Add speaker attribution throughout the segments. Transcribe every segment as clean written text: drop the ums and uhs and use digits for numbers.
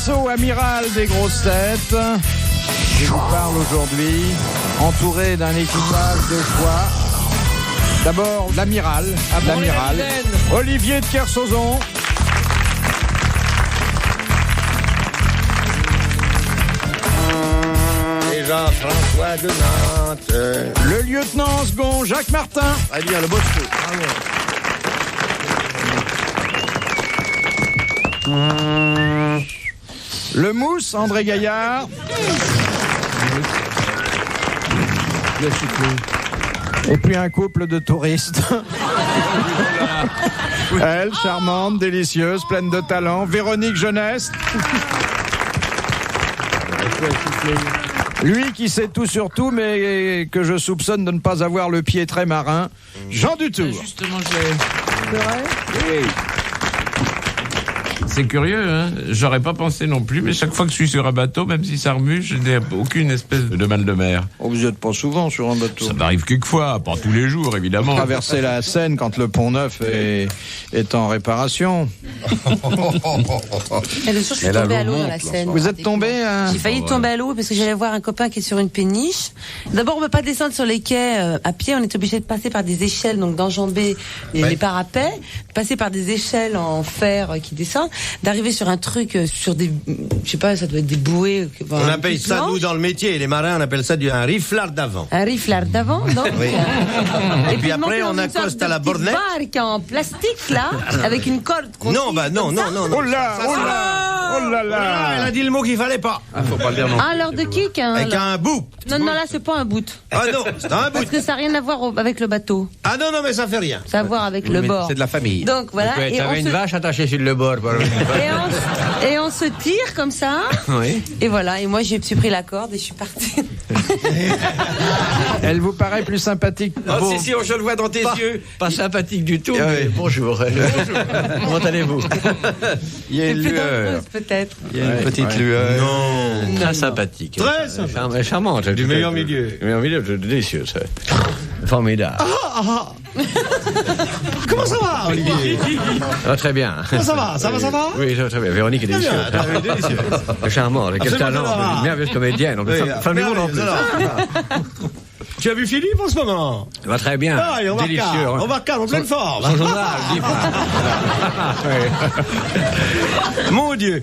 Speaker 1: vaisseau amiral des grosses têtes. Je vous parle aujourd'hui, entouré d'un équipage de choix. D'abord, l'amiral, Olivier de Kersauzon.
Speaker 2: Et Jean-François de Nantes.
Speaker 1: Le lieutenant second Jacques Martin.
Speaker 2: Allez bien, le Bosco.
Speaker 1: Le mousse André Gaillard. Et puis un couple de touristes. Elle, charmante, délicieuse, pleine de talent, Véronique Jeunesse. Lui qui sait tout sur tout, mais que je soupçonne de ne pas avoir le pied très marin, Jean Dutour.
Speaker 3: Justement, c'est vrai ? Oui. C'est curieux, hein. J'aurais pas pensé non plus, mais chaque fois que je suis sur un bateau, même si ça remue, je n'ai aucune espèce de mal de mer.
Speaker 1: Oh, vous n'êtes pas souvent sur un bateau.
Speaker 3: Ça m'arrive quelquefois, pas tous les jours, évidemment.
Speaker 1: Traverser la Seine quand le pont neuf est en réparation.
Speaker 4: Et le jour, je suis tombée à l'eau dans la Seine.
Speaker 1: Vous êtes tombé
Speaker 4: J'ai failli tomber à l'eau parce que j'allais voir un copain qui est sur une péniche. D'abord, on ne peut pas descendre sur les quais à pied. On est obligé de passer par des échelles, donc d'enjamber les parapets, passer par des échelles en fer qui descendent, d'arriver sur un truc, sur des, je sais pas, ça doit être des bouées.
Speaker 2: On appelle ça, nous, dans le métier, les marins, on appelle ça un riflard d'avant.
Speaker 4: Un riflard d'avant, donc.
Speaker 2: Oui.
Speaker 4: Et
Speaker 2: puis après, on accoste à la bornette.
Speaker 4: Une barque en plastique, là, avec une corde.
Speaker 2: Non, bah non.
Speaker 1: Oh là, oh là là.
Speaker 2: Elle a dit le mot qu'il fallait pas.
Speaker 3: Faut pas le dire non.
Speaker 4: Ah, alors de kick, hein.
Speaker 2: Avec un bout.
Speaker 4: Non, là, c'est pas un bout.
Speaker 2: Ah non, c'est un bout.
Speaker 4: Parce que ça n'a rien à voir avec le bateau.
Speaker 2: Ah non, mais ça fait rien.
Speaker 4: Ça a à voir avec le bord.
Speaker 5: C'est de la famille.
Speaker 4: Donc voilà.
Speaker 5: Tu avais une vache attachée sur le bord.
Speaker 4: Et on se tire comme ça.
Speaker 5: Oui.
Speaker 4: Et voilà. Et moi, j'ai pris la corde et je suis partie.
Speaker 1: Elle vous paraît plus sympathique?
Speaker 5: Oh, si, je le vois dans tes yeux. Pas sympathique du tout. Mais bonjour. Comment allez-vous?
Speaker 1: Il y a une lueur.
Speaker 4: Peut-être.
Speaker 1: Il y a une petite lueur.
Speaker 2: Non.
Speaker 5: Très sympathique.
Speaker 2: Très sympathique.
Speaker 5: Charmante.
Speaker 2: Du meilleur milieu.
Speaker 5: Du meilleur milieu, délicieux. Formidable.
Speaker 2: Comment ça va, Olivier?
Speaker 5: Très bien.
Speaker 2: Ça va?
Speaker 5: Oui, très bien. Véronique est délicieuse.
Speaker 2: Délicieuse.
Speaker 5: Charmante. Quel talent. Merveilleuse comédienne. Femme du monde en plus.
Speaker 2: Tu as vu Philippe en ce moment?
Speaker 5: Ça va très bien.
Speaker 2: Ah, il est
Speaker 5: délicieux.
Speaker 2: en pleine forme.
Speaker 5: Son journal, dit
Speaker 2: Mon Dieu.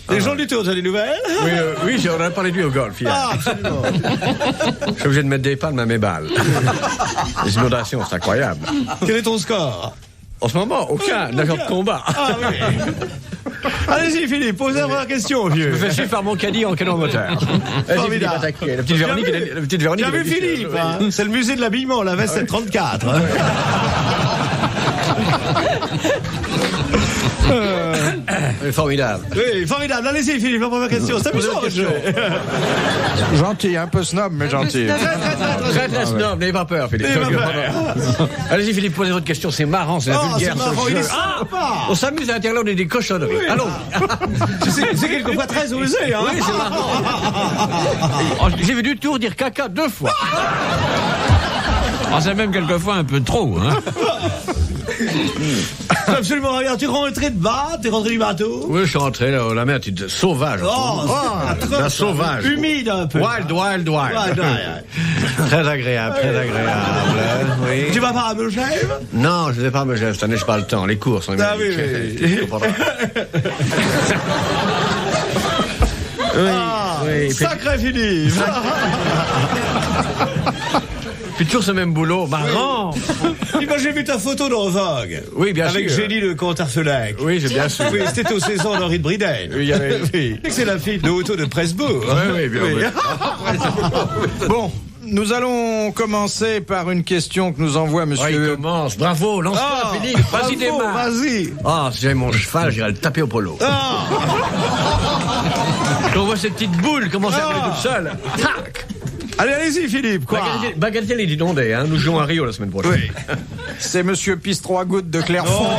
Speaker 2: Les gens du tour, tu as des nouvelles?
Speaker 5: Oui, j'aurais parlé de lui au golf hier.
Speaker 2: Ah, absolument.
Speaker 5: Je suis obligé de mettre des palmes à mes balles. Les inondations, c'est incroyable.
Speaker 2: Quel est ton score?
Speaker 5: En ce moment, aucun nageur de combat.
Speaker 2: Ah oui. Allez-y, Philippe, posez la première question, vieux.
Speaker 5: Je me fais suivre par mon caddie en canon moteur. Vas-y, Philippe, attaquez. La petite Véronique,
Speaker 2: Tu as vu Philippe, hein? C'est le musée de l'habillement, la veste 734.
Speaker 5: Formidable.
Speaker 2: Oui, formidable. Allez-y, Philippe, la première question. C'est amusant, votre jeu.
Speaker 1: Gentil, un peu snob, mais gentil.
Speaker 5: Très snob, n'ayez pas peur, Philippe. Allez-y, Philippe, posez votre question. C'est marrant, c'est la vulgaire.
Speaker 2: C'est marrant, il est sympa.
Speaker 5: On s'amuse à l'intérieur des cochonneries.
Speaker 2: Oui.
Speaker 5: Allons.
Speaker 2: C'est quelquefois très osé, hein.
Speaker 5: Oui, c'est marrant. J'ai vu du tour dire caca 2 fois.
Speaker 3: C'est même quelquefois un peu trop, hein.
Speaker 2: Absolument rien. Tu es rentré de bas, tu es rentré du bateau?
Speaker 5: Oui, je suis rentré là, la mer était sauvage.
Speaker 2: La
Speaker 5: sauvage.
Speaker 2: Humide un peu.
Speaker 5: Wild. Très agréable. Oui.
Speaker 2: Tu vas pas à Megève?
Speaker 5: Non, je ne vais pas à Megève, cette année je pas le temps. Les cours sont
Speaker 2: oui.
Speaker 5: Oui.
Speaker 2: Sacré Philippe.
Speaker 5: Puis toujours ce même boulot, marrant.
Speaker 2: Moi, j'ai vu ta photo dans Vogue.
Speaker 5: Oui, bien
Speaker 2: avec
Speaker 5: sûr.
Speaker 2: Avec Génie le comte Arfelac.
Speaker 5: Oui, j'ai bien sûr.
Speaker 2: Oui, c'était aux saisons d'Henri de Bridel.
Speaker 5: Oui,
Speaker 2: oui. C'est la fille de Otto de Presbourg.
Speaker 5: Oui, bien sûr.
Speaker 1: Bon. Nous allons commencer par une question que nous envoie monsieur...
Speaker 5: il commence. Bravo, lance-toi, Philippe. Vas-y, démarre.
Speaker 2: Vas-y.
Speaker 5: Si j'avais mon cheval, j'irais le taper au polo. Quand on voit cette petite boule commencer à rouler toute seule. Tac.
Speaker 2: Allez-y, Philippe, quoi.
Speaker 5: Bagatelle est inondée, hein. Nous jouons à Rio la semaine prochaine.
Speaker 1: Oui. C'est monsieur Pisse 3 gouttes de Clairefonds.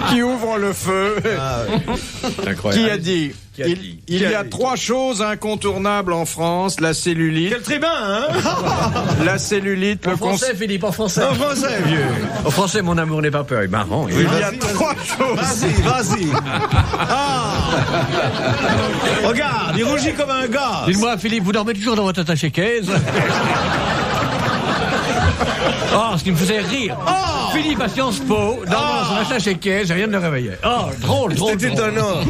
Speaker 1: qui ouvre le feu.
Speaker 5: Incroyable.
Speaker 1: Qui a dit il y a 3 choses incontournables en France, la cellulite.
Speaker 2: Quel tribun, hein?
Speaker 1: La cellulite,
Speaker 5: En français, Philippe, en français.
Speaker 2: En français, vieux.
Speaker 5: En français, mon amour n'est pas peur. Il est marrant.
Speaker 1: Il y a 3 choses.
Speaker 2: Vas-y. Ah. Regarde, il rougit comme un gars.
Speaker 5: Dites-moi, Philippe, vous dormez toujours dans votre attaché-caisse? Oh, ce qui me faisait rire. Philippe à Sciences Po, dans son attaché-caisse, j'ai rien de le réveiller. Oh, drôle.
Speaker 2: C'est étonnant.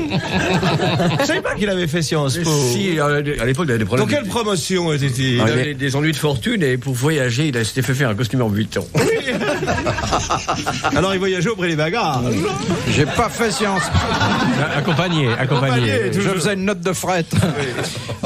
Speaker 2: Je savais pas qu'il avait fait Sciences Po.
Speaker 5: Si, à l'époque, il avait des problèmes.
Speaker 2: Dans quelle promotion était-il?
Speaker 5: Il avait des ennuis de fortune et pour voyager, il s'était fait faire un costume en Vuitton.
Speaker 2: Alors il voyageait auprès des bagages.
Speaker 1: J'ai pas fait Sciences Po.
Speaker 5: Accompagné.
Speaker 1: Je faisais une note de fret.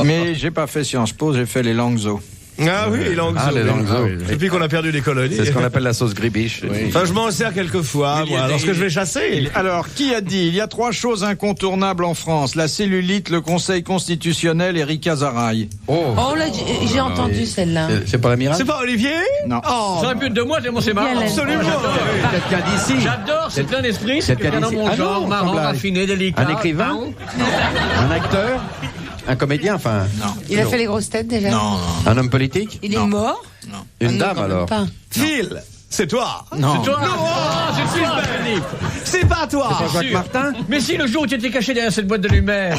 Speaker 1: Mais j'ai pas fait Sciences Po, j'ai fait les Langso.
Speaker 2: Ah oui, les Langso.
Speaker 1: les Langso.
Speaker 2: Depuis qu'on a perdu les colonies.
Speaker 6: C'est ce qu'on appelle la sauce gribiche.
Speaker 2: Enfin, je m'en sers quelquefois, moi, lorsque je vais chasser.
Speaker 1: Alors, qui a dit il y a 3 choses incontournables en France, la cellulite, le Conseil constitutionnel et Rika Zaraï.
Speaker 4: Oh, là, j'ai entendu celle-là.
Speaker 6: C'est pas l'amiral?
Speaker 2: C'est pas Olivier?
Speaker 1: Non.
Speaker 2: Oh,
Speaker 5: Ça aurait pu être de moi, tellement c'est marrant.
Speaker 2: absolument.
Speaker 6: Quelqu'un d'ici.
Speaker 5: J'adore, c'est plein d'esprit, c'est
Speaker 6: Quelqu'un
Speaker 5: quelqu'un dans mon
Speaker 6: d'ici. Ah
Speaker 5: genre,
Speaker 6: non,
Speaker 5: marrant,
Speaker 6: comme là.
Speaker 5: raffiné, délicat.
Speaker 6: Un écrivain? Un acteur? Un comédien, enfin.
Speaker 4: Il a fait les grosses têtes déjà.
Speaker 1: Non.
Speaker 6: Un homme politique?
Speaker 4: Il est mort.
Speaker 6: Une
Speaker 4: Non,
Speaker 6: dame
Speaker 4: quand même
Speaker 6: alors?
Speaker 4: pas.
Speaker 2: Phil, c'est toi.
Speaker 1: Non.
Speaker 5: C'est toi? C'est toi, Philippe.
Speaker 2: C'est pas toi.
Speaker 6: Jacques Martin?
Speaker 5: Mais si, le jour où tu étais caché derrière cette boîte de lumière.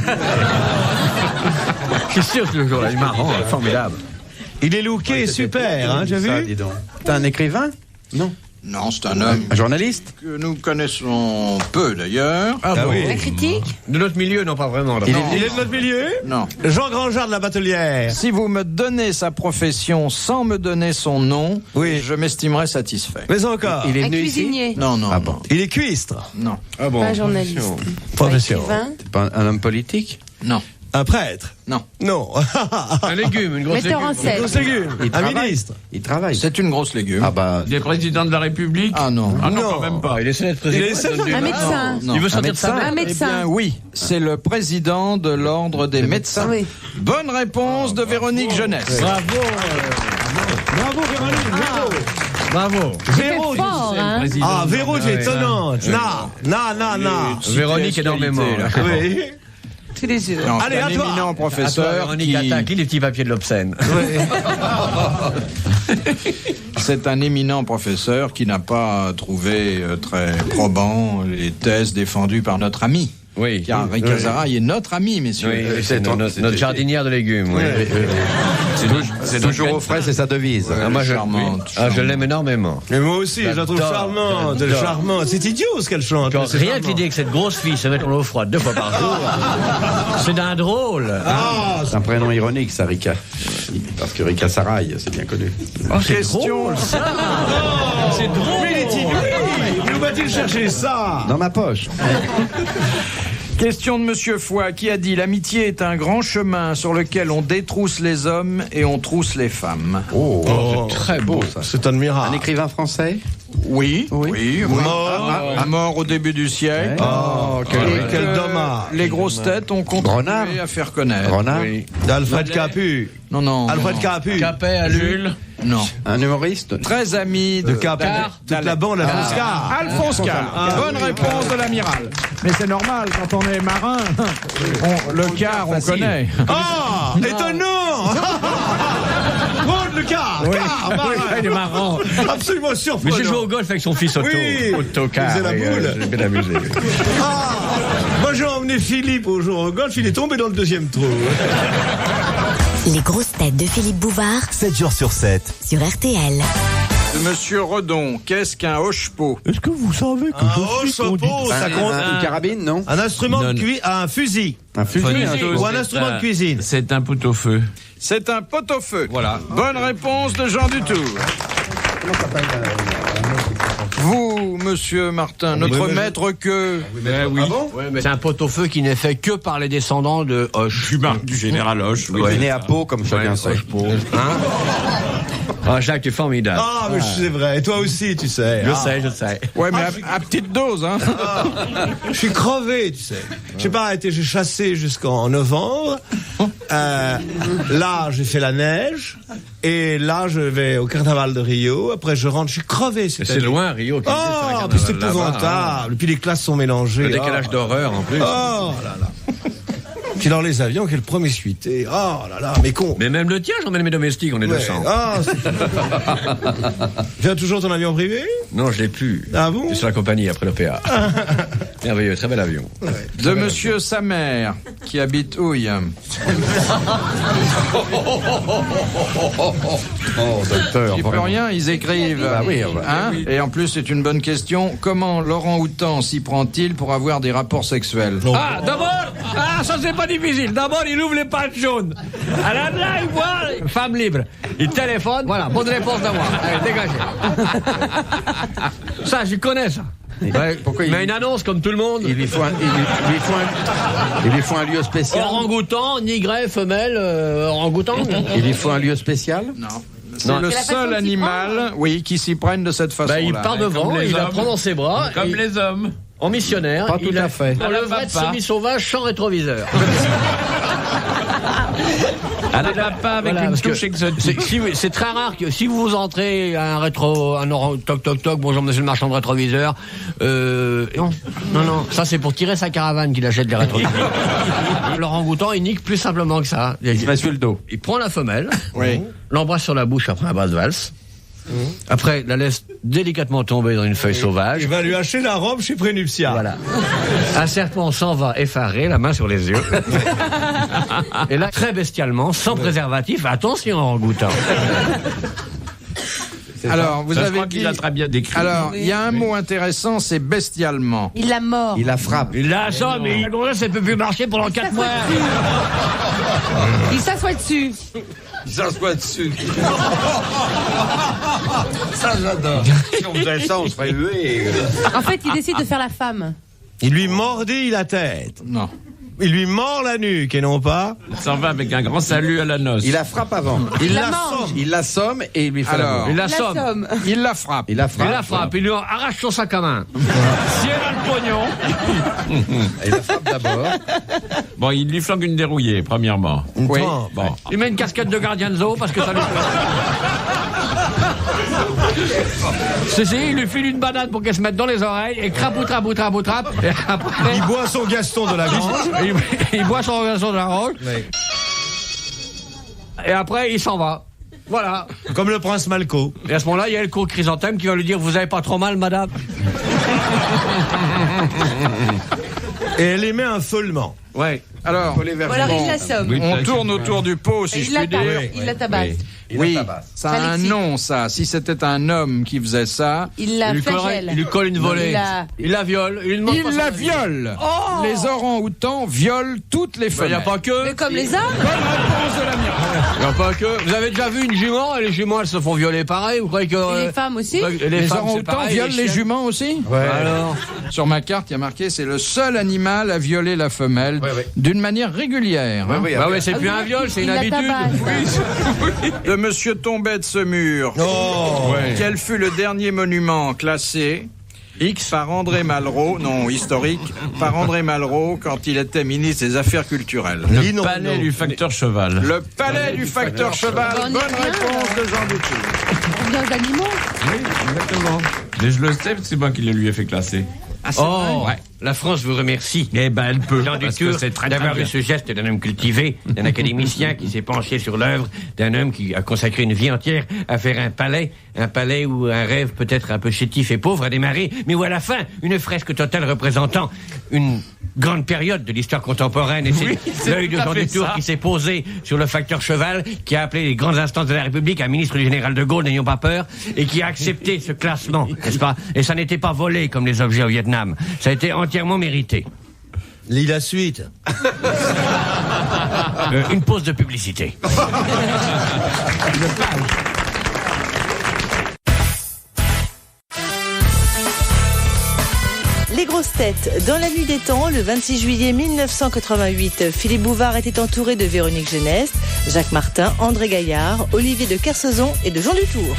Speaker 5: Je suis sûr que le jour-là, il est marrant, formidable.
Speaker 2: Il est looké, super, hein, tu as
Speaker 6: Ça,
Speaker 2: vu?
Speaker 6: dis donc. T'es un écrivain? Non.
Speaker 1: Non, c'est un homme
Speaker 6: Un journaliste?
Speaker 1: que nous connaissons peu d'ailleurs.
Speaker 2: Ah oui.
Speaker 4: La critique.
Speaker 5: De notre milieu, non, pas vraiment. là.
Speaker 6: Il est
Speaker 2: Il est de notre milieu?
Speaker 1: Non.
Speaker 2: Jean Grandjean de la Batelière.
Speaker 1: Si vous me donnez sa profession sans me donner son nom,
Speaker 2: Oui.
Speaker 1: je m'estimerai satisfait.
Speaker 2: Mais encore.
Speaker 6: Il est
Speaker 4: Un
Speaker 6: venu ici?
Speaker 4: cuisinier.
Speaker 1: Non, non.
Speaker 6: Ah bon.
Speaker 2: Il est cuistre.
Speaker 1: Non.
Speaker 6: Ah bon.
Speaker 4: Pas un journaliste.
Speaker 2: Profession.
Speaker 4: Pas écrivain.
Speaker 6: C'est pas un homme politique?
Speaker 1: Non.
Speaker 2: Un prêtre.
Speaker 1: Non.
Speaker 2: Non.
Speaker 5: Un légume, une grosse
Speaker 4: Metteur en
Speaker 5: légume.
Speaker 4: scène.
Speaker 2: Grosse légume.
Speaker 6: Il
Speaker 2: Un
Speaker 6: travaille.
Speaker 2: ministre.
Speaker 6: Il travaille.
Speaker 1: C'est une grosse légume.
Speaker 6: Ah bah.
Speaker 3: Des présidents de la République?
Speaker 1: Ah non.
Speaker 3: Ah non,
Speaker 2: Non.
Speaker 3: quand même pas.
Speaker 5: Il essaie d'être président.
Speaker 2: Il essaie de-
Speaker 4: Un médecin.
Speaker 1: Non.
Speaker 5: Il veut sortir de
Speaker 6: médecin.
Speaker 5: sa
Speaker 4: Un
Speaker 1: Eh bien
Speaker 4: médecin.
Speaker 1: oui, c'est le président de l'ordre des médecins.
Speaker 4: Oui.
Speaker 1: Bonne réponse de Véronique Jeunesse.
Speaker 5: Bravo.
Speaker 2: Bravo, Véronique.
Speaker 5: Bravo.
Speaker 2: Véro.
Speaker 4: C'est fort, hein.
Speaker 2: Ah, Véro, tu es étonnante. Na.
Speaker 5: Véronique énormément. là.
Speaker 2: Oui.
Speaker 4: Tous les yeux.
Speaker 1: Non,
Speaker 2: Allez,
Speaker 1: c'est un
Speaker 2: à toi.
Speaker 1: éminent
Speaker 5: À toi,
Speaker 1: professeur
Speaker 5: Véronique,
Speaker 1: qui...
Speaker 5: attaque, lis les petits papiers de l'Obscène.
Speaker 1: C'est un éminent professeur qui n'a pas trouvé très probant les thèses défendues par notre ami.
Speaker 5: Oui.
Speaker 1: Car Rika Zaraï est notre ami, messieurs.
Speaker 5: Oui, c'est notre jardinière de légumes. Oui.
Speaker 6: C'est toujours au frais, c'est sa devise.
Speaker 5: Ah, moi,
Speaker 1: Charmante.
Speaker 5: je l'aime énormément.
Speaker 2: Mais moi aussi, je la trouve
Speaker 5: J'adore,
Speaker 2: charmante.
Speaker 5: j'adore.
Speaker 2: Charmante. C'est idiot ce qu'elle chante.
Speaker 5: Quand
Speaker 2: C'est
Speaker 5: rien que
Speaker 2: charmant.
Speaker 5: l'idée que cette grosse fille se mette en eau froide 2 fois par jour, c'est d'un drôle.
Speaker 2: Ah,
Speaker 6: C'est un prénom ironique, ça, Rika. Parce que Rika Saraï, c'est bien connu.
Speaker 5: Oh, c'est
Speaker 1: Question.
Speaker 5: drôle, ça. C'est drôle.
Speaker 2: mais il est inouï. Où va-t-il chercher ça?
Speaker 6: Dans ma poche.
Speaker 1: Question de Monsieur Foy qui a dit l'amitié est un grand chemin sur lequel on détrousse les hommes et on trousse les femmes.
Speaker 6: Oh, c'est très beau, ça.
Speaker 2: C'est admirable.
Speaker 6: Un écrivain français?
Speaker 1: Oui,
Speaker 2: Mort.
Speaker 1: mort au début du siècle.
Speaker 2: Oh, quel dommage.
Speaker 1: Les grosses têtes ont
Speaker 6: Renard.
Speaker 1: continué à faire connaître.
Speaker 6: Renard?
Speaker 2: Alfred Capu.
Speaker 1: Non.
Speaker 2: Alfred Capu.
Speaker 5: Capet à Jules.
Speaker 1: Non.
Speaker 6: Un humoriste?
Speaker 1: Très ami de
Speaker 2: Capu. Toute la bande, Alphonse Carr.
Speaker 1: Alphonse Carr. Bonne réponse de l'amiral. Mais c'est normal, quand on est marin, le quart, on connaît.
Speaker 2: Ah, étonnant. Maud le Carr. Carr, marin.
Speaker 5: Il est marrant.
Speaker 2: Absolument
Speaker 5: Mais
Speaker 2: surprenant.
Speaker 5: j'ai joué au golf avec son fils Otto.
Speaker 2: Oui.
Speaker 5: Otto Carr.
Speaker 2: Il faisait la boule.
Speaker 5: J'ai bien amusé.
Speaker 2: Ah, moi j'ai emmené Philippe au jour au golf, il est tombé dans le deuxième trou.
Speaker 7: Les grosses têtes de Philippe Bouvard
Speaker 8: 7 jours sur 7.
Speaker 7: sur RTL.
Speaker 1: Monsieur Redon, qu'est-ce qu'un hoche-pot?
Speaker 8: Est-ce que vous savez que
Speaker 2: Un chapeau, ça compte.
Speaker 6: Une carabine, non?
Speaker 2: Un instrument
Speaker 3: Non.
Speaker 2: de cuisine, un fusil.
Speaker 6: Un fusil?
Speaker 2: Ou un instrument de cuisine.
Speaker 3: C'est un pot-au-feu.
Speaker 1: C'est un pot-au-feu. Voilà. Bonne réponse de Jean Dutour. Vous, monsieur Martin, notre maître que...
Speaker 3: Oui.
Speaker 5: C'est un pot-au-feu qui n'est fait que par les descendants de Hoche.
Speaker 3: Du général Hoche. Oui.
Speaker 6: Il est né à Pau, comme chacun sait.
Speaker 5: Ah, Jacques, tu es formidable.
Speaker 2: Ah, mais c'est vrai. Et toi aussi, tu sais.
Speaker 5: Je sais.
Speaker 1: Ouais, mais à petite dose, hein.
Speaker 2: Je suis crevé, tu sais. J'ai pas arrêté, j'ai chassé jusqu'en novembre. Là, j'ai fait la neige. Et là, je vais au carnaval de Rio. Après, je rentre, je suis crevé.
Speaker 5: C'est loin, Rio.
Speaker 2: Oh, puis c'est épouvantable. Puis les classes sont mélangées.
Speaker 5: Le décalage d'horreur, en plus.
Speaker 2: Oh là là. Puis dans les avions, quel promiscuité. Oh là là, mais con.
Speaker 5: Mais même le tien, j'emmène mes domestiques, on est 200.
Speaker 2: Ah, tu as toujours ton avion privé?
Speaker 5: Non, je l'ai plus.
Speaker 2: Ah bon?
Speaker 5: C'est sur la compagnie après l'OPA. Merveilleux, très bel avion.
Speaker 2: Ouais,
Speaker 1: De monsieur sa mère, qui habite Houille.
Speaker 6: Oh, docteur.
Speaker 1: J'y peux rien, ils écrivent.
Speaker 6: Bah oui,
Speaker 1: Hein Et en plus, c'est une bonne question. Comment Laurent Houtan s'y prend-il pour avoir des rapports sexuels?
Speaker 5: Ah, d'abord, ça c'est pas difficile. D'abord, il ouvre les pages jaunes. Alors là, il voit femme libre. Il téléphone. Voilà, bonne réponse d'avoir. Allez, dégagez. Ça, je connais ça.
Speaker 6: Ouais, pourquoi
Speaker 5: Mais une annonce comme tout le monde.
Speaker 6: il lui faut un lieu spécial.
Speaker 5: Orang-outan, nigret, femelle, orang-outan.
Speaker 6: Il lui faut un lieu spécial.
Speaker 1: Non. C'est
Speaker 5: Non.
Speaker 1: le
Speaker 4: C'est la façon
Speaker 1: seul
Speaker 4: de s'y
Speaker 1: animal,
Speaker 4: prendre.
Speaker 1: oui, qui s'y prenne de cette façon-là.
Speaker 5: Il part devant,
Speaker 3: Comme les
Speaker 5: il la
Speaker 3: hommes.
Speaker 5: prend dans ses bras.
Speaker 3: Comme
Speaker 5: il-
Speaker 3: les hommes.
Speaker 5: En missionnaire.
Speaker 6: Pas tout
Speaker 5: il
Speaker 6: à fait.
Speaker 5: Dans le vrai
Speaker 3: papa.
Speaker 5: semi-sauvage sans rétroviseur.
Speaker 3: À la papa avec
Speaker 5: Voilà,
Speaker 3: une
Speaker 5: parce que
Speaker 3: touche exotique.
Speaker 5: c'est très rare que si vous entrez à un toc toc toc, bonjour monsieur le marchand de rétroviseur, non, ça c'est pour tirer sa caravane qu'il achète des rétroviseurs. L'orang-outan, il nique plus simplement que ça.
Speaker 6: Il se met sur le dos.
Speaker 5: Il prend la femelle,
Speaker 1: Oui.
Speaker 5: l'embrasse sur la bouche après un bas de valse, après la laisse délicatement tomber dans une feuille sauvage.
Speaker 2: Il va lui acheter la robe chez Prénuptia.
Speaker 5: Voilà. Un serpent s'en va effaré, la main sur les yeux. Et là, très bestialement, sans préservatif, attention, orang-outan.
Speaker 1: Alors, vous
Speaker 3: Ça, je
Speaker 1: avez
Speaker 3: crois
Speaker 1: dit...
Speaker 3: qu'il a très bien décrit.
Speaker 1: Alors, il y a un mot intéressant, c'est bestialement.
Speaker 4: Il l'a mort.
Speaker 6: Il la frappe.
Speaker 5: Il l'assomme et la gonzesse, elle peut plus marcher pendant 4 mois.
Speaker 4: Il s'assoit dessus.
Speaker 6: Il s'assoit dessus. Ça, j'adore. Si on faisait ça, on serait hué.
Speaker 4: En fait, il décide de faire la femme.
Speaker 2: Il lui mordit la tête.
Speaker 1: Non.
Speaker 2: Il lui mord la nuque et non pas.
Speaker 3: Il s'en va avec un grand salut à la noce.
Speaker 6: Il la frappe avant.
Speaker 2: Il
Speaker 4: la
Speaker 2: l'assomme.
Speaker 4: mange.
Speaker 6: Il l'assomme et il lui fait
Speaker 1: Alors,
Speaker 6: la
Speaker 5: Il
Speaker 4: La
Speaker 5: l'assomme.
Speaker 4: somme.
Speaker 1: Il la frappe.
Speaker 6: Il la
Speaker 5: Il
Speaker 6: frappe.
Speaker 5: la frappe, il lui arrache son sac à main.
Speaker 3: Si elle a le pognon.
Speaker 6: Il la frappe d'abord.
Speaker 3: Bon, il lui flanque une dérouillée, premièrement.
Speaker 1: Oui.
Speaker 3: Bon.
Speaker 5: Il met une casquette de gardien de zoo parce que ça lui plaît. Il lui file une banane pour qu'elle se mette dans les oreilles et crapoutrape. Et après,
Speaker 2: Il boit son Gaston de la Grange.
Speaker 5: il boit son version de la roche. Et après, il s'en va. Voilà.
Speaker 2: Comme le prince Malco.
Speaker 5: Et à ce moment-là, il y a le court Chrysanthème qui va lui dire: vous avez pas trop mal, madame?
Speaker 2: Et elle émet un feulement.
Speaker 5: Ouais.
Speaker 1: Alors,
Speaker 4: Ou alors il l'assomme.
Speaker 3: Oui.
Speaker 1: on tourne autour du pot, si
Speaker 4: Et
Speaker 1: je
Speaker 4: il la
Speaker 1: puis dire.
Speaker 4: tabasse. Il la tabasse.
Speaker 1: Oui, ça a un
Speaker 4: Alexis.
Speaker 1: nom, ça. Si c'était un homme qui faisait ça,
Speaker 4: Il la
Speaker 5: Il
Speaker 4: flagelle.
Speaker 5: lui colle une volée.
Speaker 4: Il la-
Speaker 5: Il la viole. Il lui demande pas
Speaker 1: il
Speaker 5: son
Speaker 1: la
Speaker 5: avis.
Speaker 1: viole. Les orangs-outans violent toutes les
Speaker 5: Il
Speaker 1: femmes.
Speaker 5: n'y a pas que.
Speaker 4: Mais comme les hommes.
Speaker 5: Il n'y a pas que. Vous avez déjà vu une jument? Et les juments, elles se font violer pareil. Vous croyez que.
Speaker 4: Et les femmes aussi.
Speaker 5: Et
Speaker 1: Les
Speaker 5: femmes, c'est
Speaker 1: orangs-outans
Speaker 5: pareil,
Speaker 1: violent les
Speaker 5: chiens.
Speaker 1: juments aussi.
Speaker 5: Alors.
Speaker 1: Sur ma carte, il y a marqué c'est le seul animal à violer la femelle d'une manière régulière. hein.
Speaker 5: Bah ouais, c'est plus un viol, c'est une
Speaker 4: Il la
Speaker 5: habitude.
Speaker 4: tabasse.
Speaker 1: De Monsieur Tombet de Semur. Quel fut le dernier monument classé X par André Malraux, non historique, par André Malraux quand il était ministre des Affaires culturelles.
Speaker 3: Le palais du facteur cheval.
Speaker 1: Le palais du facteur cheval.
Speaker 4: On y
Speaker 1: Bonne
Speaker 4: vient.
Speaker 1: réponse de Jean Dutour.
Speaker 4: Bien d'animaux.
Speaker 3: Exactement. Mais je le sais, c'est moi qui le lui ai fait classer.
Speaker 5: Oh, la France vous remercie.
Speaker 3: Eh ben, elle peut.
Speaker 5: Jean
Speaker 3: parce que
Speaker 5: Dutour,
Speaker 3: c'est très,
Speaker 5: d'avoir
Speaker 3: très
Speaker 5: eu
Speaker 3: bien.
Speaker 5: ce geste d'un homme cultivé, d'un académicien qui s'est penché sur l'œuvre, d'un homme qui a consacré une vie entière à faire un palais où un rêve peut-être un peu chétif et pauvre a démarré, mais où à la fin, une fresque totale représentant une grande période de l'histoire contemporaine, et c'est l'œil de
Speaker 3: tout à
Speaker 5: Jean
Speaker 3: fait
Speaker 5: Dutour
Speaker 3: ça.
Speaker 5: qui s'est posé sur le facteur cheval, qui a appelé les grandes instances de la République un ministre du général de Gaulle, n'ayons pas peur, et qui a accepté ce classement, n'est-ce pas? Et ça n'était pas volé comme les objets au Vietnam, ça a été entièrement mérité.
Speaker 2: Lis la suite.
Speaker 5: Une pause de publicité.
Speaker 9: Les grosses têtes. Dans la nuit des temps, le 26 juillet 1988, Philippe Bouvard était entouré de Véronique Geneste, Jacques Martin, André Gaillard, Olivier de Kersauzon et de Jean Dutour.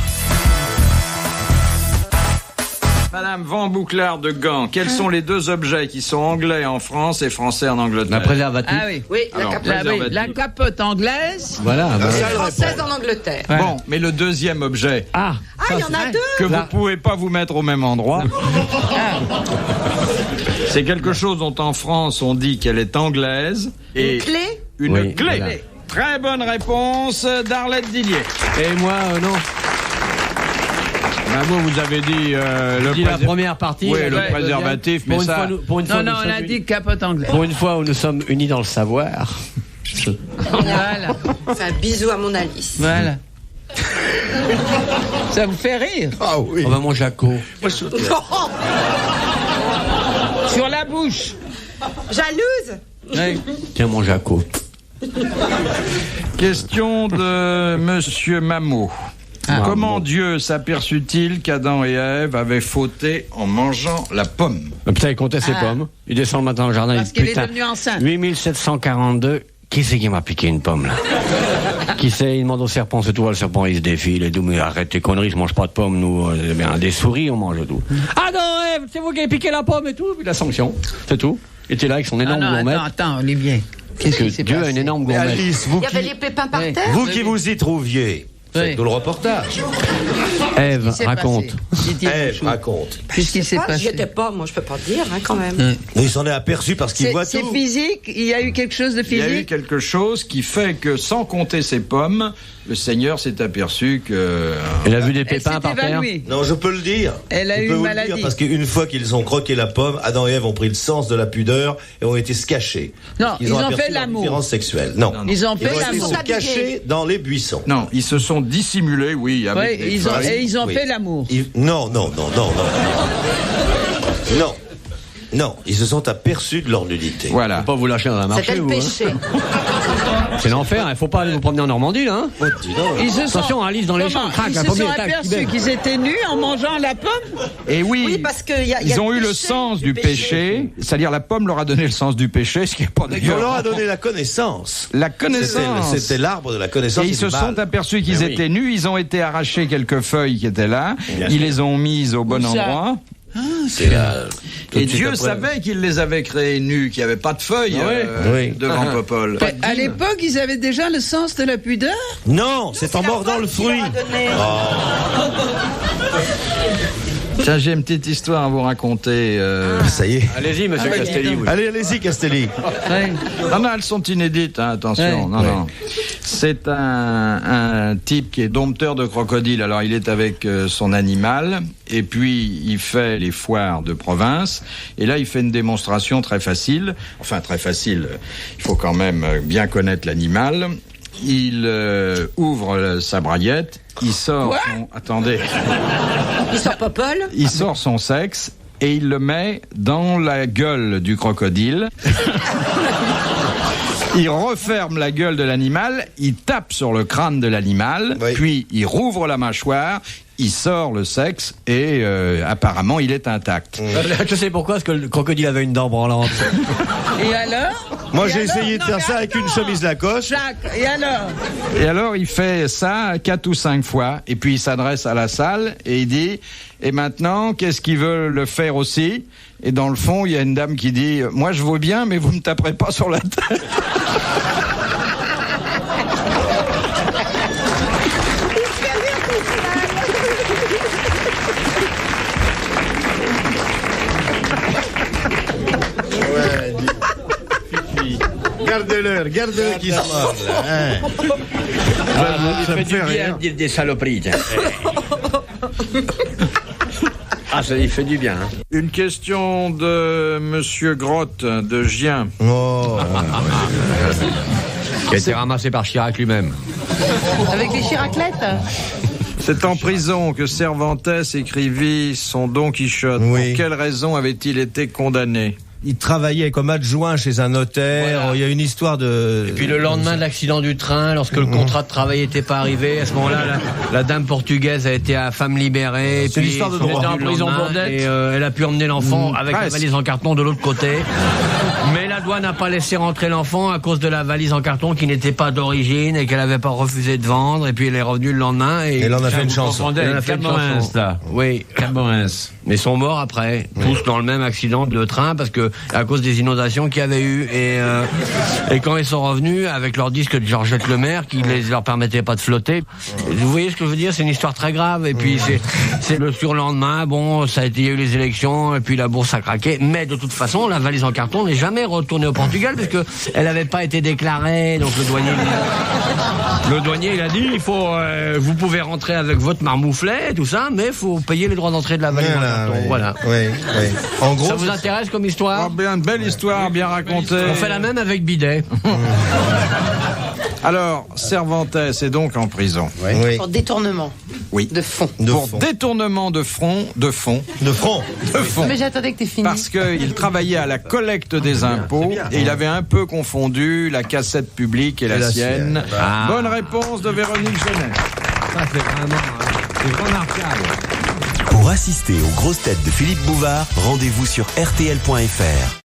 Speaker 1: Madame Van Bouclard de Gand, quels sont les deux objets qui sont anglais en France et français en Angleterre?
Speaker 5: La préservative.
Speaker 10: Ah oui.
Speaker 4: Oui,
Speaker 1: Alors,
Speaker 4: la
Speaker 1: préservative.
Speaker 10: La capote anglaise.
Speaker 5: Voilà.
Speaker 4: française en Angleterre.
Speaker 1: Bon, mais le deuxième objet
Speaker 4: Ah, il y en a deux.
Speaker 1: que vous pouvez pas vous mettre au même endroit, c'est quelque chose dont en France on dit qu'elle est anglaise. Et
Speaker 4: Une clé.
Speaker 1: Une clé.
Speaker 5: Voilà.
Speaker 1: Très bonne réponse d'Arlette Didier.
Speaker 5: Et moi, non.
Speaker 1: Vous avez dit
Speaker 5: La première partie.
Speaker 1: Oui,
Speaker 5: la
Speaker 1: le
Speaker 5: deuxième.
Speaker 1: préservatif, mais
Speaker 5: Pour une
Speaker 1: ça...
Speaker 5: fois, pour une fois,
Speaker 10: Non,
Speaker 5: nous
Speaker 10: on
Speaker 5: sommes
Speaker 10: a
Speaker 5: unis.
Speaker 10: dit capote anglaise.
Speaker 5: Pour une fois où nous sommes unis dans le savoir.
Speaker 10: Voilà.
Speaker 4: C'est un bisou à mon Alice.
Speaker 10: Voilà. Ça vous fait rire?
Speaker 6: Ah oui.
Speaker 5: On va mon Jaco.
Speaker 10: Sur la bouche.
Speaker 4: Jalouse.
Speaker 10: Oui.
Speaker 5: Tiens, mon Jaco.
Speaker 1: Question de Monsieur Mameau. Comment Dieu s'aperçut-il qu'Adam et Ève avaient fauté en mangeant la pomme?
Speaker 5: Putain, il comptait ses pommes. Il descend le matin au jardin.
Speaker 10: Parce
Speaker 5: il dit,
Speaker 10: qu'elle est
Speaker 5: putain,
Speaker 10: devenue enceinte.
Speaker 5: 8742. Qui c'est qui m'a piqué une pomme, là? Qui c'est? Il demande au serpent, c'est tout. Le serpent, il se défile et tout. Mais arrête tes conneries, je mange pas de pommes, nous. Des souris, on mange tout. Ah non, Ève, c'est vous qui avez piqué la pomme et tout. Puis la sanction. C'est tout. Il était là avec son énorme gourmet.
Speaker 10: Attends, Olivier. Qu'est-ce qui s'est
Speaker 5: Dieu
Speaker 10: passé?
Speaker 5: a une énorme
Speaker 6: Mais
Speaker 5: gourmet.
Speaker 6: Alice, vous
Speaker 4: Il y avait
Speaker 6: qui,
Speaker 4: les pépins par
Speaker 10: Oui.
Speaker 4: terre.
Speaker 6: vous qui vous y trouviez, faites-nous le reportage.
Speaker 5: Ève,
Speaker 10: Qu'est-ce qui s'est
Speaker 5: raconte.
Speaker 10: passé? Didier
Speaker 6: Ève,
Speaker 10: Bouchou.
Speaker 6: raconte.
Speaker 10: Qu'est-ce qui s'est
Speaker 4: J'y
Speaker 10: passé?
Speaker 4: étais pas, moi je peux pas te dire quand même.
Speaker 6: Il s'en est aperçu parce qu'il voit
Speaker 10: C'est
Speaker 6: tout.
Speaker 10: physique? Il y a eu quelque chose de
Speaker 1: Il y a eu
Speaker 10: physique?
Speaker 1: quelque chose qui fait que, sans compter ses pommes, le Seigneur s'est aperçu que...
Speaker 5: Elle a vu des
Speaker 10: Elle
Speaker 5: pépins
Speaker 10: s'est
Speaker 5: par terre.
Speaker 10: évanouie.
Speaker 6: Non, je peux le dire.
Speaker 10: Elle a
Speaker 6: Je
Speaker 10: eu
Speaker 6: peux
Speaker 10: une
Speaker 6: vous le
Speaker 10: maladie.
Speaker 6: dire parce qu'une fois qu'ils ont croqué la pomme, Adam et Ève ont pris le sens de la pudeur et ont été se cacher.
Speaker 10: Non, ils ont
Speaker 6: aperçu
Speaker 10: fait
Speaker 6: leur
Speaker 10: l'amour.
Speaker 6: différence sexuelle. Non.
Speaker 10: Ils ont
Speaker 6: Ils
Speaker 10: fait
Speaker 6: ont été
Speaker 10: l'amour.
Speaker 6: se cacher dans les buissons.
Speaker 1: Non, ils se sont dissimulés, oui, avec
Speaker 10: Oui,
Speaker 1: des
Speaker 10: ils ont,
Speaker 1: feuilles.
Speaker 10: et ils ont
Speaker 6: Oui.
Speaker 10: fait l'amour.
Speaker 6: Non. Non. Non, ils se sont aperçus de leur nudité.
Speaker 1: Voilà.
Speaker 5: Faut pas vous lâcher dans un marché,
Speaker 4: C'était le
Speaker 5: vous. Hein.
Speaker 4: péché.
Speaker 5: C'est l'enfer. Il faut pas aller vous promener en Normandie, là. Hein.
Speaker 6: Dis donc.
Speaker 10: Ils se sont,
Speaker 5: Attention, Alice, dans les
Speaker 10: Comment
Speaker 5: champs, crac,
Speaker 10: ils
Speaker 5: la
Speaker 10: se
Speaker 5: pomme,
Speaker 10: sont
Speaker 5: tac,
Speaker 10: aperçus
Speaker 5: libère.
Speaker 10: qu'ils étaient nus en mangeant la pomme?
Speaker 1: Et oui,
Speaker 4: Oui, parce que y a
Speaker 1: ils ont
Speaker 4: le
Speaker 1: eu le
Speaker 4: péché,
Speaker 1: sens du péché, c'est-à-dire la pomme leur a donné le sens du péché, ce qui n'est pas
Speaker 6: On leur
Speaker 1: d'ailleurs...
Speaker 6: a donné la connaissance.
Speaker 1: La connaissance.
Speaker 6: C'était l'arbre de la connaissance.
Speaker 1: Et ils
Speaker 6: du
Speaker 1: se
Speaker 6: mal.
Speaker 1: sont aperçus qu'ils
Speaker 6: Mais oui.
Speaker 1: étaient nus, ils ont été arrachés quelques feuilles qui étaient là, ils les ont mises au bon
Speaker 10: Où ça?
Speaker 1: endroit.
Speaker 6: C'est là, tout
Speaker 1: Et
Speaker 6: de suite
Speaker 1: Dieu
Speaker 6: après.
Speaker 1: savait qu'il les avait créés nus, qu'il n'y avait pas de feuilles
Speaker 6: Oui.
Speaker 1: devant Popol.
Speaker 10: À l'époque, ils avaient déjà le sens de la pudeur?
Speaker 6: Non, c'est en mordant le fruit.
Speaker 1: Tiens, j'ai une petite histoire à vous raconter.
Speaker 6: Ça y est.
Speaker 5: Allez-y, monsieur Castelli. oui.
Speaker 6: Allez-y, Castelli.
Speaker 1: Non, elles sont inédites, hein, attention.
Speaker 10: Ouais.
Speaker 1: Non. C'est un type qui est dompteur de crocodile. Alors, il est avec son animal, et puis il fait les foires de province. Et là, il fait une démonstration très facile. Enfin, très facile. Il faut quand même bien connaître l'animal. Il ouvre sa braguette. Il sort son... Attendez.
Speaker 4: Il sort Popol.
Speaker 1: Il sort son sexe et il le met dans la gueule du crocodile. Il referme la gueule de l'animal, il tape sur le crâne de l'animal,
Speaker 6: Oui.
Speaker 1: puis il rouvre la mâchoire, il sort le sexe et apparemment il est intact.
Speaker 5: Je sais pourquoi, parce que le crocodile avait une dent branlante.
Speaker 10: Et alors?
Speaker 6: Moi,
Speaker 10: Et
Speaker 6: j'ai
Speaker 10: alors
Speaker 6: essayé de
Speaker 10: Non,
Speaker 6: faire
Speaker 10: mais
Speaker 6: ça avec une
Speaker 10: attends.
Speaker 6: chemise Lacoste.
Speaker 10: Jacques, et alors?
Speaker 1: Et alors il fait ça 4 ou 5 fois, et puis il s'adresse à la salle et il dit « Et maintenant, qu'est-ce qu'ils veulent le faire aussi ?» Et dans le fond, il y a une dame qui dit « Moi je veux bien, mais vous me taperez pas sur la tête. »
Speaker 6: Garde-le qui se marre, là. Hein.
Speaker 5: Ça
Speaker 6: me fait rien.
Speaker 5: de dire des saloperies. tiens. Ah, ça lui fait du bien. Hein.
Speaker 1: Une question de Monsieur Grotte de Gien.
Speaker 6: Oh,
Speaker 5: Qui a été ramassé par Chirac lui-même.
Speaker 4: Avec les chiraclettes.
Speaker 1: C'est en prison que Cervantes écrivit son Don Quichotte.
Speaker 6: Oui.
Speaker 1: Pour quelle raison avait-il été condamné?
Speaker 2: il travaillait comme adjoint chez un notaire.
Speaker 5: Voilà.
Speaker 2: Il y a une histoire de...
Speaker 5: Et puis le lendemain de l'accident du train, lorsque le contrat de travail n'était pas arrivé, à ce moment-là, la dame portugaise a été à femme libérée. Et
Speaker 2: C'est
Speaker 5: puis,
Speaker 2: l'histoire de
Speaker 5: elle
Speaker 2: droit.
Speaker 5: était en prison pour dette. Et elle a pu emmener l'enfant avec la valise en carton de l'autre côté. Mais la douane n'a pas laissé rentrer l'enfant à cause de la valise en carton qui n'était pas d'origine et qu'elle n'avait pas refusé de vendre. Et puis elle est revenue le lendemain. Et
Speaker 2: elle en a fait une chanson.
Speaker 3: Elle a fait une chanson. Là.
Speaker 5: Oui.
Speaker 3: Caborens.
Speaker 5: Mais ils sont morts après, tous dans le même accident de train, parce que à cause des inondations qu'il y avait eu. Et quand ils sont revenus avec leur disque de Georgette Lemaire, qui leur permettait pas de flotter, vous voyez ce que je veux dire, c'est une histoire très grave. Et puis c'est le surlendemain, bon, ça a été, il y a eu les élections, et puis la bourse a craqué. Mais de toute façon, la valise en carton n'est jamais retournée au Portugal, parce que elle n'avait pas été déclarée. Donc le douanier, il a dit, il faut, vous pouvez rentrer avec votre marmouflet, tout ça, mais il faut payer les droits d'entrée de la valise en carton. Voilà.
Speaker 2: Oui. En gros,
Speaker 5: ça vous intéresse comme histoire?
Speaker 1: Bien, belle histoire, bien racontée.
Speaker 5: On fait la même avec Bidet.
Speaker 1: Alors, Cervantes est donc en prison.
Speaker 2: Oui.
Speaker 4: Pour détournement.
Speaker 1: Oui.
Speaker 4: De fonds.
Speaker 1: Pour détournement de fonds.
Speaker 4: Mais j'attendais que t'aies fini.
Speaker 1: Parce qu'il travaillait à la collecte des impôts et il avait un peu confondu la cassette publique et la sienne. Bonne réponse de Véronique Jeunesse.
Speaker 5: Ça, c'est remarquable.
Speaker 8: Pour assister aux grosses têtes de Philippe Bouvard, rendez-vous sur RTL.fr.